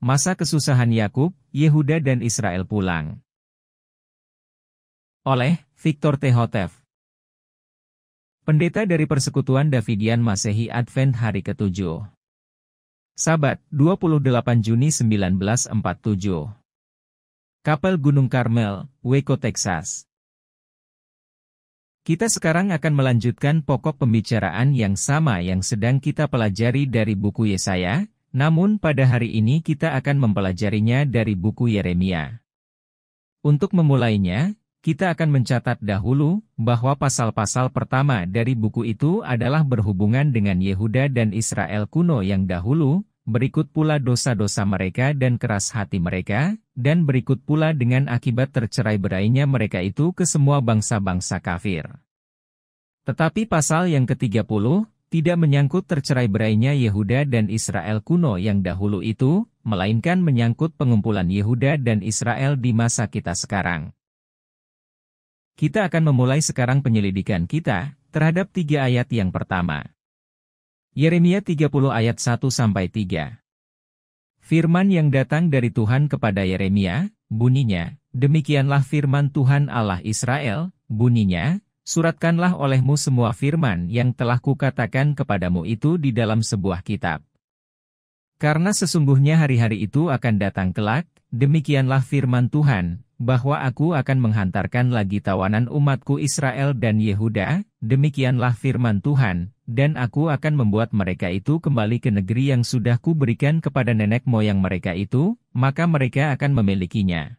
Masa kesusahan Yakub, Yehuda dan Israel pulang. Oleh Victor T. Hotef. Pendeta dari Persekutuan Davidian Masehi Advent hari ke-7. Sabat, 28 Juni 1947. Kapel Gunung Karmel, Waco, Texas. Kita sekarang akan melanjutkan pokok pembicaraan yang sama yang sedang kita pelajari dari buku Yesaya, namun pada hari ini kita akan mempelajarinya dari buku Yeremia. Untuk memulainya, kita akan mencatat dahulu bahwa pasal-pasal pertama dari buku itu adalah berhubungan dengan Yehuda dan Israel kuno yang dahulu, berikut pula dosa-dosa mereka dan keras hati mereka, dan berikut pula dengan akibat tercerai-berainya mereka itu ke semua bangsa-bangsa kafir. Tetapi pasal yang ke-30, tidak menyangkut tercerai-berainya Yehuda dan Israel kuno yang dahulu itu, melainkan menyangkut pengumpulan Yehuda dan Israel di masa kita sekarang. Kita akan memulai sekarang penyelidikan kita terhadap 3 ayat yang pertama. Yeremia 30 ayat 1-3. Firman yang datang dari Tuhan kepada Yeremia, bunyinya, demikianlah firman Tuhan Allah Israel, bunyinya, suratkanlah olehmu semua firman yang telah kukatakan kepadamu itu di dalam sebuah kitab. Karena sesungguhnya hari-hari itu akan datang kelak, demikianlah firman Tuhan, bahwa aku akan menghantarkan lagi tawanan umatku Israel dan Yehuda, demikianlah firman Tuhan, dan aku akan membuat mereka itu kembali ke negeri yang sudah kuberikan kepada nenek moyang mereka itu, maka mereka akan memilikinya.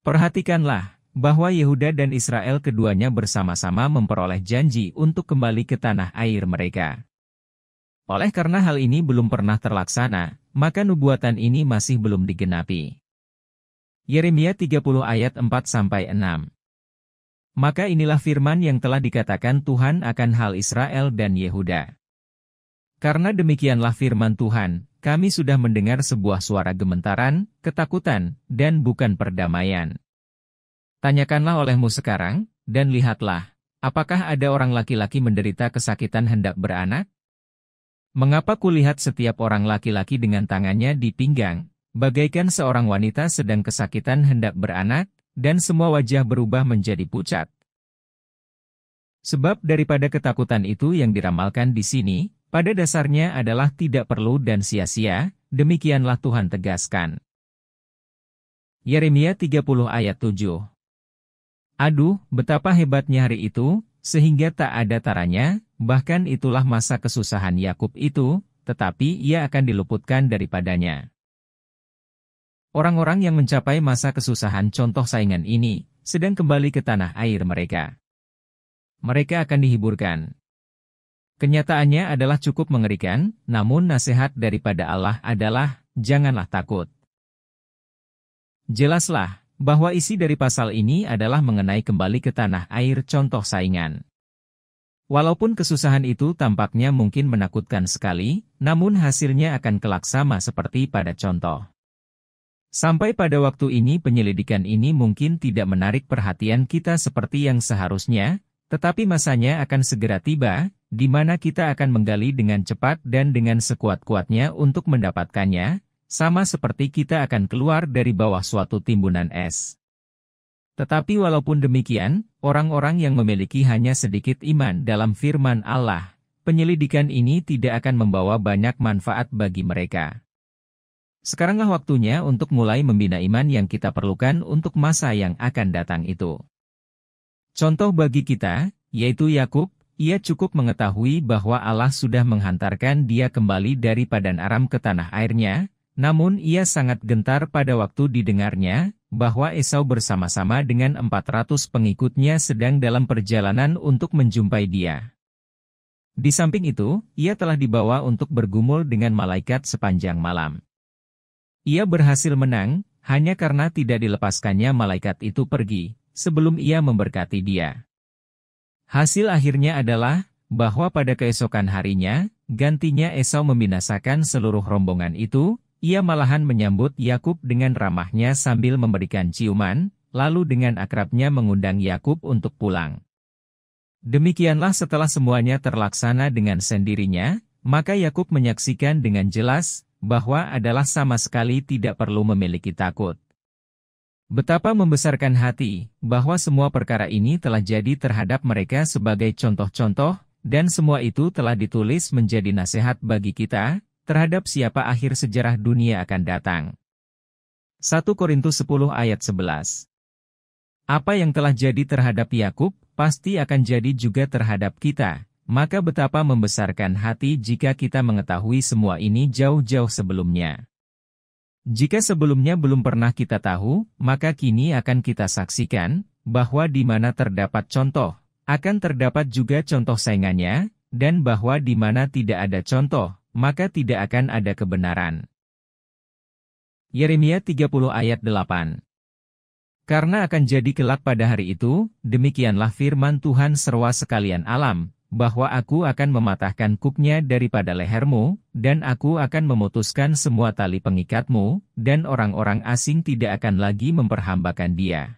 Perhatikanlah, bahwa Yehuda dan Israel keduanya bersama-sama memperoleh janji untuk kembali ke tanah air mereka. Oleh karena hal ini belum pernah terlaksana, maka nubuatan ini masih belum digenapi. Yeremia 30 ayat 4-6. Maka inilah firman yang telah dikatakan Tuhan akan hal Israel dan Yehuda. Karena demikianlah firman Tuhan, kami sudah mendengar sebuah suara gemetaran, ketakutan, dan bukan perdamaian. Tanyakanlah olehmu sekarang, dan lihatlah, apakah ada orang laki-laki menderita kesakitan hendak beranak? Mengapa kulihat setiap orang laki-laki dengan tangannya di pinggang, bagaikan seorang wanita sedang kesakitan hendak beranak, dan semua wajah berubah menjadi pucat? Sebab daripada ketakutan itu yang diramalkan di sini, pada dasarnya adalah tidak perlu dan sia-sia, demikianlah Tuhan tegaskan. Yeremia 30 ayat 7. Aduh, betapa hebatnya hari itu, sehingga tak ada taranya, bahkan itulah masa kesusahan Yakub itu, tetapi ia akan diluputkan daripadanya. Orang-orang yang mencapai masa kesusahan contoh saingan ini, sedang kembali ke tanah air mereka. Mereka akan dihiburkan. Kenyataannya adalah cukup mengerikan, namun nasihat daripada Allah adalah, janganlah takut. Jelaslah, bahwa isi dari pasal ini adalah mengenai kembali ke tanah air contoh saingan. Walaupun kesusahan itu tampaknya mungkin menakutkan sekali, namun hasilnya akan kelak sama seperti pada contoh. Sampai pada waktu ini penyelidikan ini mungkin tidak menarik perhatian kita seperti yang seharusnya, tetapi masanya akan segera tiba, di mana kita akan menggali dengan cepat dan dengan sekuat-kuatnya untuk mendapatkannya, sama seperti kita akan keluar dari bawah suatu timbunan es. Tetapi walaupun demikian, orang-orang yang memiliki hanya sedikit iman dalam firman Allah, penyelidikan ini tidak akan membawa banyak manfaat bagi mereka. Sekaranglah waktunya untuk mulai membina iman yang kita perlukan untuk masa yang akan datang itu. Contoh bagi kita, yaitu Yakub, ia cukup mengetahui bahwa Allah sudah menghantarkan dia kembali dari Padan Aram ke tanah airnya, namun ia sangat gentar pada waktu didengarnya, bahwa Esau bersama-sama dengan 400 pengikutnya sedang dalam perjalanan untuk menjumpai dia. Di samping itu, ia telah dibawa untuk bergumul dengan malaikat sepanjang malam. Ia berhasil menang, hanya karena tidak dilepaskannya malaikat itu pergi, sebelum ia memberkati dia. Hasil akhirnya adalah, bahwa pada keesokan harinya, gantinya Esau membinasakan seluruh rombongan itu, ia malahan menyambut Yakub dengan ramahnya sambil memberikan ciuman, lalu dengan akrabnya mengundang Yakub untuk pulang. Demikianlah setelah semuanya terlaksana dengan sendirinya, maka Yakub menyaksikan dengan jelas bahwa adalah sama sekali tidak perlu memiliki takut. Betapa membesarkan hati, bahwa semua perkara ini telah jadi terhadap mereka sebagai contoh-contoh, dan semua itu telah ditulis menjadi nasihat bagi kita, terhadap siapa akhir sejarah dunia akan datang. 1 Korintus 10 ayat 11. Apa yang telah jadi terhadap Yakub, pasti akan jadi juga terhadap kita, maka betapa membesarkan hati jika kita mengetahui semua ini jauh-jauh sebelumnya. Jika sebelumnya belum pernah kita tahu, maka kini akan kita saksikan, bahwa di mana terdapat contoh, akan terdapat juga contoh saingannya, dan bahwa di mana tidak ada contoh, maka tidak akan ada kebenaran. Yeremia 30 ayat 8. Karena akan jadi kelak pada hari itu, demikianlah firman Tuhan seruan sekalian alam, bahwa aku akan mematahkan kuknya daripada lehermu, dan aku akan memutuskan semua tali pengikatmu, dan orang-orang asing tidak akan lagi memperhambakan dia.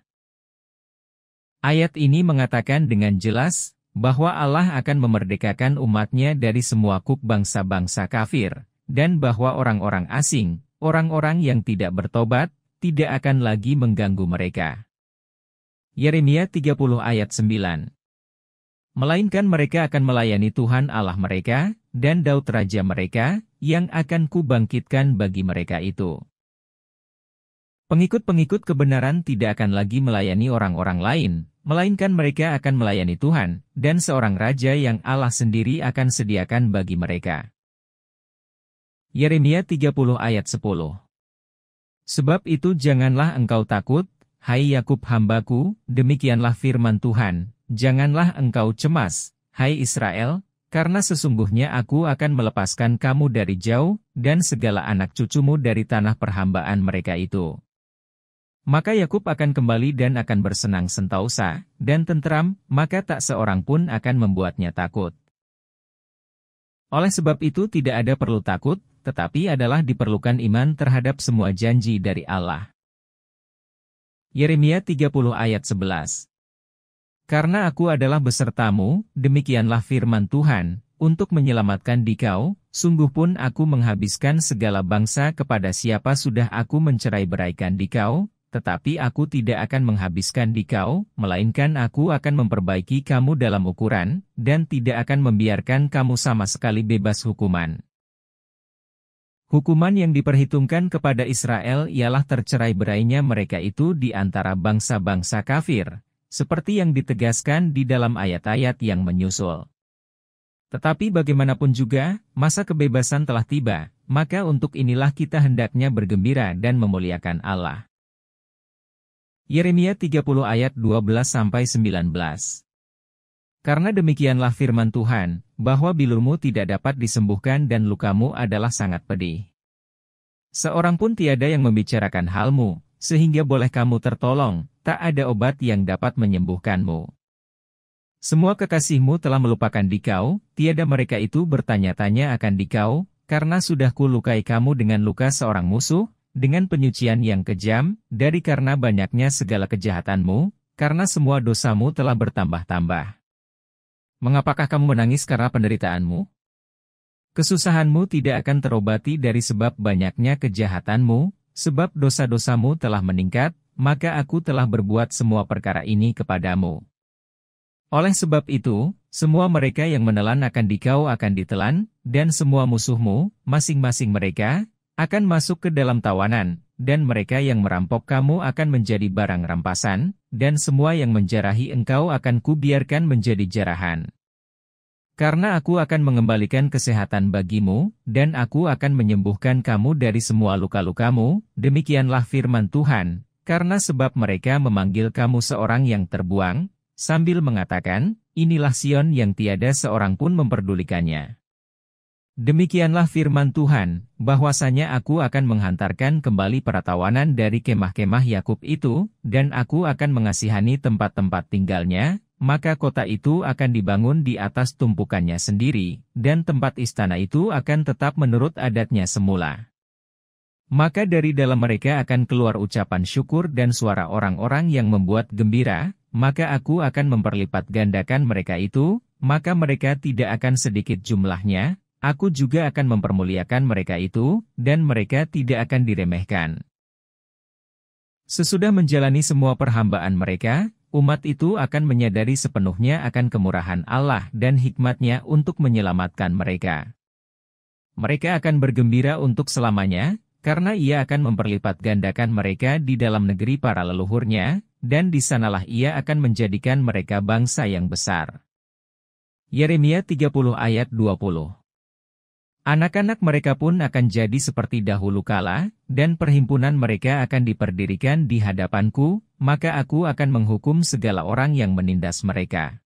Ayat ini mengatakan dengan jelas, bahwa Allah akan memerdekakan umatnya dari semua kuk bangsa-bangsa kafir, dan bahwa orang-orang asing, orang-orang yang tidak bertobat, tidak akan lagi mengganggu mereka. Yeremia 30 ayat 9. Melainkan mereka akan melayani Tuhan Allah mereka, dan Daud Raja mereka, yang akan kubangkitkan bagi mereka itu. Pengikut-pengikut kebenaran tidak akan lagi melayani orang-orang lain, melainkan mereka akan melayani Tuhan, dan seorang Raja yang Allah sendiri akan sediakan bagi mereka. Yeremia 30 ayat 10. Sebab itu janganlah engkau takut, hai Yakub hambaku, demikianlah firman Tuhan. Janganlah engkau cemas, hai Israel, karena sesungguhnya aku akan melepaskan kamu dari jauh, dan segala anak cucumu dari tanah perhambaan mereka itu. Maka Yakub akan kembali dan akan bersenang sentausa, dan tentram, maka tak seorang pun akan membuatnya takut. Oleh sebab itu tidak ada perlu takut, tetapi adalah diperlukan iman terhadap semua janji dari Allah. Yeremia 30 ayat 11. Karena aku adalah besertamu, demikianlah firman Tuhan, untuk menyelamatkan dikau, sungguh pun aku menghabiskan segala bangsa kepada siapa sudah aku mencerai-beraikan dikau, tetapi aku tidak akan menghabiskan dikau, melainkan aku akan memperbaiki kamu dalam ukuran, dan tidak akan membiarkan kamu sama sekali bebas hukuman. Hukuman yang diperhitungkan kepada Israel ialah tercerai-berainya mereka itu di antara bangsa-bangsa kafir, seperti yang ditegaskan di dalam ayat-ayat yang menyusul. Tetapi bagaimanapun juga, masa kebebasan telah tiba, maka untuk inilah kita hendaknya bergembira dan memuliakan Allah. Yeremia 30 ayat 12-19. Karena demikianlah firman Tuhan, bahwa bilurmu tidak dapat disembuhkan dan lukamu adalah sangat pedih. Seorang pun tiada yang membicarakan halmu, sehingga boleh kamu tertolong, tak ada obat yang dapat menyembuhkanmu. Semua kekasihmu telah melupakan dikau, tiada mereka itu bertanya-tanya akan dikau, karena sudah kulukai kamu dengan luka seorang musuh, dengan penyucian yang kejam, dari karena banyaknya segala kejahatanmu, karena semua dosamu telah bertambah-tambah. Mengapakah kamu menangis karena penderitaanmu? Kesusahanmu tidak akan terobati dari sebab banyaknya kejahatanmu, sebab dosa-dosamu telah meningkat, maka aku telah berbuat semua perkara ini kepadamu. Oleh sebab itu, semua mereka yang menelan akan dikau akan ditelan, dan semua musuhmu, masing-masing mereka, akan masuk ke dalam tawanan, dan mereka yang merampok kamu akan menjadi barang rampasan, dan semua yang menjarahi engkau akan kubiarkan menjadi jarahan. Karena aku akan mengembalikan kesehatan bagimu, dan aku akan menyembuhkan kamu dari semua luka-lukamu, demikianlah firman Tuhan, karena sebab mereka memanggil kamu seorang yang terbuang, sambil mengatakan, inilah Sion yang tiada seorang pun memperdulikannya. Demikianlah firman Tuhan, bahwasanya aku akan menghantarkan kembali para tawanan dari kemah-kemah Yakub itu, dan aku akan mengasihani tempat-tempat tinggalnya, maka kota itu akan dibangun di atas tumpukannya sendiri, dan tempat istana itu akan tetap menurut adatnya semula. Maka dari dalam mereka akan keluar ucapan syukur dan suara orang-orang yang membuat gembira, maka aku akan memperlipat gandakan mereka itu, maka mereka tidak akan sedikit jumlahnya, Aku juga akan mempermuliakan mereka itu, dan mereka tidak akan diremehkan. Sesudah menjalani semua perhambaan mereka, umat itu akan menyadari sepenuhnya akan kemurahan Allah dan hikmat-Nya untuk menyelamatkan mereka. Mereka akan bergembira untuk selamanya, karena Ia akan memperlipat gandakan mereka di dalam negeri para leluhurnya, dan di sanalah Ia akan menjadikan mereka bangsa yang besar. Yeremia 30 ayat 20. Anak-anak mereka pun akan jadi seperti dahulu kala, dan perhimpunan mereka akan diperdirikan di hadapanku, maka aku akan menghukum segala orang yang menindas mereka.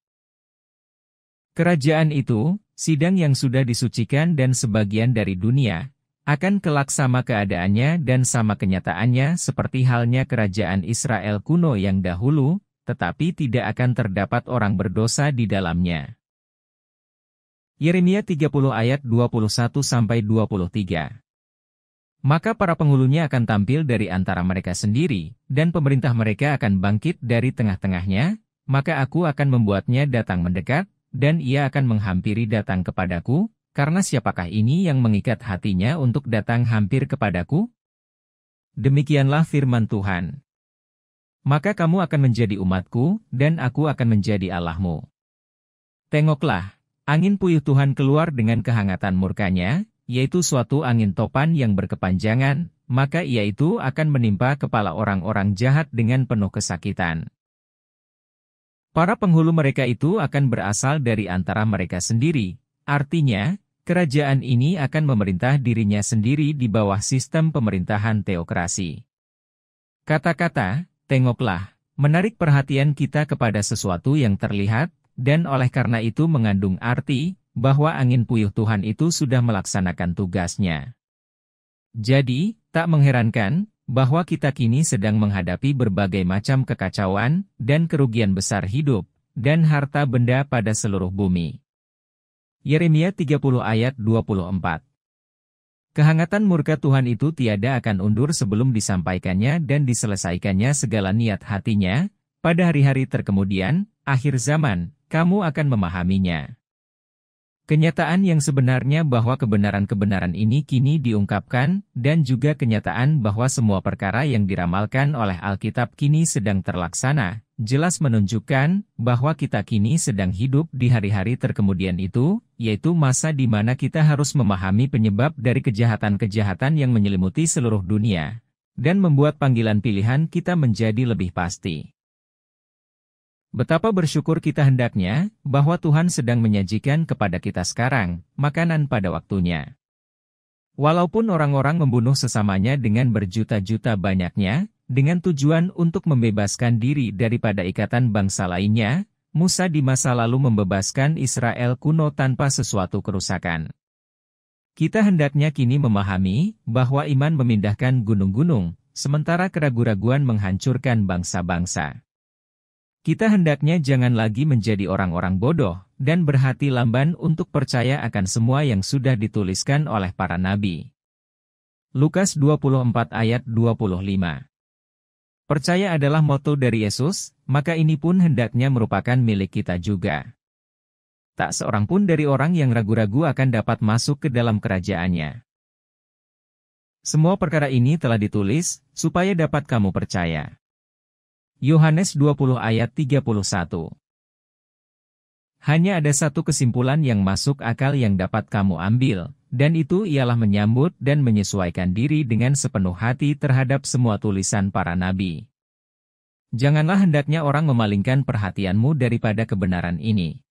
Kerajaan itu, sidang yang sudah disucikan dan sebagian dari dunia, akan kelak sama keadaannya dan sama kenyataannya seperti halnya kerajaan Israel kuno yang dahulu, tetapi tidak akan terdapat orang berdosa di dalamnya. Yeremia 30 ayat 21-23. Maka para penghulunya akan tampil dari antara mereka sendiri, dan pemerintah mereka akan bangkit dari tengah-tengahnya, maka aku akan membuatnya datang mendekat, dan ia akan menghampiri datang kepadaku, karena siapakah ini yang mengikat hatinya untuk datang hampir kepadaku? Demikianlah firman Tuhan. Maka kamu akan menjadi umatku, dan aku akan menjadi Allahmu. Tengoklah, angin puyuh Tuhan keluar dengan kehangatan murkanya, yaitu suatu angin topan yang berkepanjangan, maka ia itu akan menimpa kepala orang-orang jahat dengan penuh kesakitan. Para penghulu mereka itu akan berasal dari antara mereka sendiri, artinya, kerajaan ini akan memerintah dirinya sendiri di bawah sistem pemerintahan teokrasi. Kata-kata, tengoklah, menarik perhatian kita kepada sesuatu yang terlihat, dan oleh karena itu mengandung arti, bahwa angin puyuh Tuhan itu sudah melaksanakan tugasnya. Jadi, tak mengherankan, bahwa kita kini sedang menghadapi berbagai macam kekacauan, dan kerugian besar hidup, dan harta benda pada seluruh bumi. Yeremia 30 ayat 24. Kehangatan murka Tuhan itu tiada akan undur sebelum disampaikannya dan diselesaikannya segala niat hatinya, pada hari-hari terkemudian, akhir zaman, kamu akan memahaminya. Kenyataan yang sebenarnya bahwa kebenaran-kebenaran ini kini diungkapkan, dan juga kenyataan bahwa semua perkara yang diramalkan oleh Alkitab kini sedang terlaksana, jelas menunjukkan bahwa kita kini sedang hidup di hari-hari terkemudian itu, yaitu masa di mana kita harus memahami penyebab dari kejahatan-kejahatan yang menyelimuti seluruh dunia, dan membuat panggilan pilihan kita menjadi lebih pasti. Betapa bersyukur kita hendaknya, bahwa Tuhan sedang menyajikan kepada kita sekarang, makanan pada waktunya. Walaupun orang-orang membunuh sesamanya dengan berjuta-juta banyaknya, dengan tujuan untuk membebaskan diri daripada ikatan bangsa lainnya, Musa di masa lalu membebaskan Israel kuno tanpa sesuatu kerusakan. Kita hendaknya kini memahami, bahwa iman memindahkan gunung-gunung, sementara keraguan-raguan menghancurkan bangsa-bangsa. Kita hendaknya jangan lagi menjadi orang-orang bodoh, dan berhati lamban untuk percaya akan semua yang sudah dituliskan oleh para nabi. Lukas 24 ayat 25. Percaya adalah moto dari Yesus, maka ini pun hendaknya merupakan milik kita juga. Tak seorang pun dari orang yang ragu-ragu akan dapat masuk ke dalam kerajaannya. Semua perkara ini telah ditulis, supaya dapat kamu percaya. Yohanes 20 ayat 31. Hanya ada satu kesimpulan yang masuk akal yang dapat kamu ambil, dan itu ialah menyambut dan menyesuaikan diri dengan sepenuh hati terhadap semua tulisan para nabi. Janganlah hendaknya orang memalingkan perhatianmu daripada kebenaran ini.